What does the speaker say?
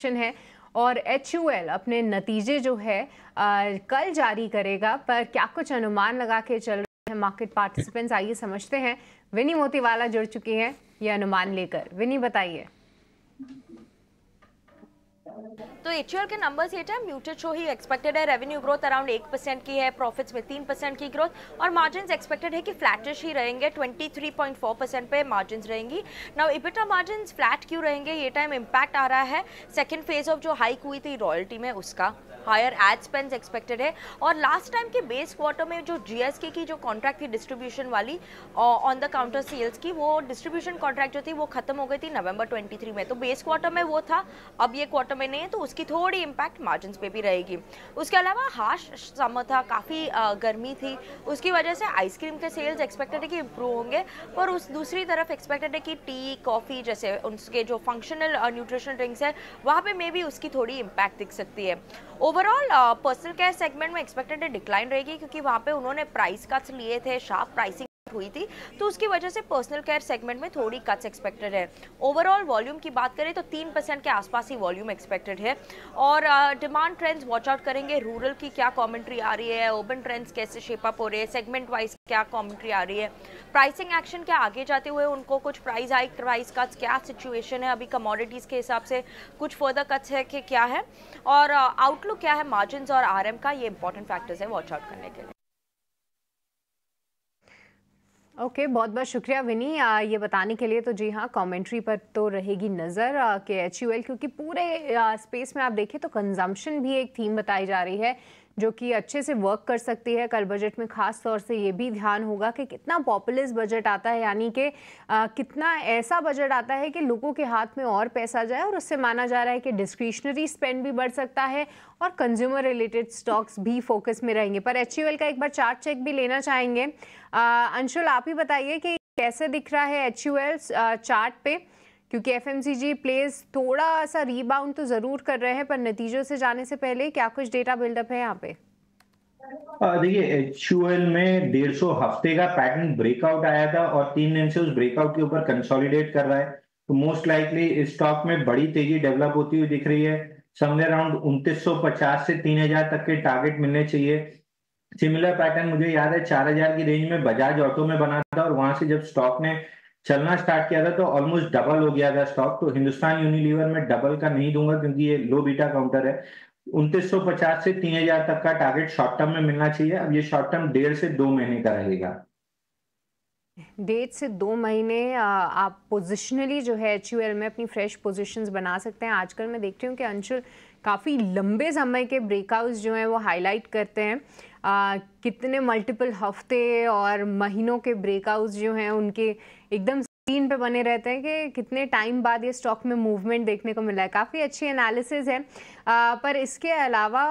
है और HUL अपने नतीजे जो है कल जारी करेगा, पर क्या कुछ अनुमान लगा के चल रहे हैं मार्केट पार्टिसिपेंट्स, आइए समझते हैं। विनी मोतीवाला जुड़ चुकी हैं ये अनुमान लेकर। विनी बताइए। तो HUL के नंबर्स ये टाइम म्यूटेड शो ही एक्सपेक्टेड है। रेवेन्यू ग्रोथ अराउंड 1% की है, प्रॉफिट्स में 3% की ग्रोथ और मार्जिन्स एक्सपेक्टेड है कि फ्लैटिश ही रहेंगे, 23.4% पे मार्जिन्स रहेंगी। नाउ इबिटा मार्जिन्स फ्लैट क्यों रहेंगे? ये टाइम इम्पैक्ट आ रहा है सेकंड फेज ऑफ जो हाइक हुई थी रॉयल्टी में, उसका हायर एड स्पेंड्स एक्सपेक्टेड है। और लास्ट टाइम के बेस क्वार्टर में जो GSK की जो कॉन्ट्रैक्ट थी डिस्ट्रीब्यूशन वाली ऑन द काउंटर सेल्स की, वो डिस्ट्रीब्यूशन कॉन्ट्रैक्ट जो थी वो खत्म हो गई थी नवंबर 23 में। तो बेस क्वार्टर में वो था, अब ये क्वार्टर में नहीं है, तो उसकी थोड़ी इम्पैक्ट मार्जिन पे भी रहेगी। उसके अलावा हार्श समर था, काफ़ी गर्मी थी, उसकी वजह से आइसक्रीम के सेल्स एक्सपेक्टेड है कि इम्प्रूव होंगे। पर उस दूसरी तरफ एक्सपेक्टेड है कि टी कॉफ़ी जैसे उनके जो फंक्शनल न्यूट्रिशनल ड्रिंक्स है वहाँ पे मे भी उसकी थोड़ी इम्पैक्ट दिख सकती है। ओवरऑल पर्सनल केयर सेगमेंट में एक्सपेक्टेड है डिक्लाइन रहेगी, क्योंकि वहाँ पे उन्होंने प्राइस कट्स लिए थे, शार्प प्राइसिंग हुई थी, तो उसकी वजह से पर्सनल केयर सेगमेंट में थोड़ी कट्स एक्सपेक्टेड है। ओवरऑल वॉल्यूम की बात करें तो 3% के आसपास ही वॉल्यूम एक्सपेक्टेड है। और डिमांड ट्रेंड्स वॉच आउट करेंगे, रूरल की क्या कमेंट्री आ रही है, अर्बन ट्रेंड्स कैसे शेप अप हो रहे हैं, सेगमेंट वाइज क्या कमेंट्री आ रही है, प्राइसिंग एक्शन क्या आगे जाते हुए उनको कुछ प्राइस हाइक प्राइस कट्स क्या सिचुएशन है अभी कमोडिटीज़ के हिसाब से, कुछ फर्दर कट्स है कि क्या है, और आउटलुक क्या है मार्जिन और RM का, ये इंपॉर्टेंट फैक्टर्स है वॉच आउट करने के लिए। ओके, बहुत बहुत शुक्रिया विनी ये बताने के लिए। तो जी हाँ, कमेंट्री पर तो रहेगी नज़र कि HUL, क्योंकि पूरे स्पेस में आप देखें तो कंजम्पशन भी एक थीम बताई जा रही है जो कि अच्छे से वर्क कर सकती है। कल बजट में खास तौर से ये भी ध्यान होगा कि कितना पॉपुलिस्ट बजट आता है, यानी कि कितना ऐसा बजट आता है कि लोगों के हाथ में और पैसा जाए, और उससे माना जा रहा है कि डिस्क्रिशनरी स्पेंड भी बढ़ सकता है और कंज्यूमर रिलेटेड स्टॉक्स भी फोकस में रहेंगे। पर HUL का एक बार चार्ट चेक भी लेना चाहेंगे। अंशुल, आप ही बताइए कि कैसे दिख रहा है HUL चार्ट पे, क्योंकि FMCG प्लेस थोड़ा सा रीबाउंड तो जरूर कर रहे हैं, पर नतीजों से जाने से पहले क्या कुछ डेटा बिल्डअप है यहाँ पे? देखिए, HUL में 150 हफ्ते का पैटर्न ब्रेकआउट आया था और 3 दिन से उस ब्रेकआउट के ऊपर कंसोलिडेट कर रहा है, तो मोस्ट लाइकली इस स्टॉक में बड़ी तेजी डेवलप होती हुई दिख रही है। समवेयर अराउंड 2950 से 3000 तक के टारगेट मिलने चाहिए। सिमिलर पैटर्न मुझे याद है 4000 की रेंज में बजाज ऑटो में बना था, और वहां से जब स्टॉक ने चलना स्टार्ट किया था तो ऑलमोस्ट डबल हो गया था स्टॉक। तो हिंदुस्तान यूनिलीवर में डबल का नहीं दूंगा, क्योंकि ये लो बीटा काउंटर है। 2950 से 3000 तक का टारगेट शॉर्ट टर्म में मिलना चाहिए। अब ये शॉर्ट टर्म 1.5 से 2 महीने का रहेगा। 1.5 से 2 महीने आप पोजिशनली जो है HUL में अपनी फ्रेश पोजीशंस बना सकते हैं। आजकल मैं देखती हूँ कि अंशुल काफ़ी लंबे समय के ब्रेकआउट्स जो हैं वो हाईलाइट करते हैं। कितने मल्टीपल हफ्ते और महीनों के ब्रेकआउट्स जो हैं उनके एकदम स्क्रीन पे बने रहते हैं कि कितने टाइम बाद ये स्टॉक में मूवमेंट देखने को मिला है। काफ़ी अच्छी एनालिसिस है। पर इसके अलावा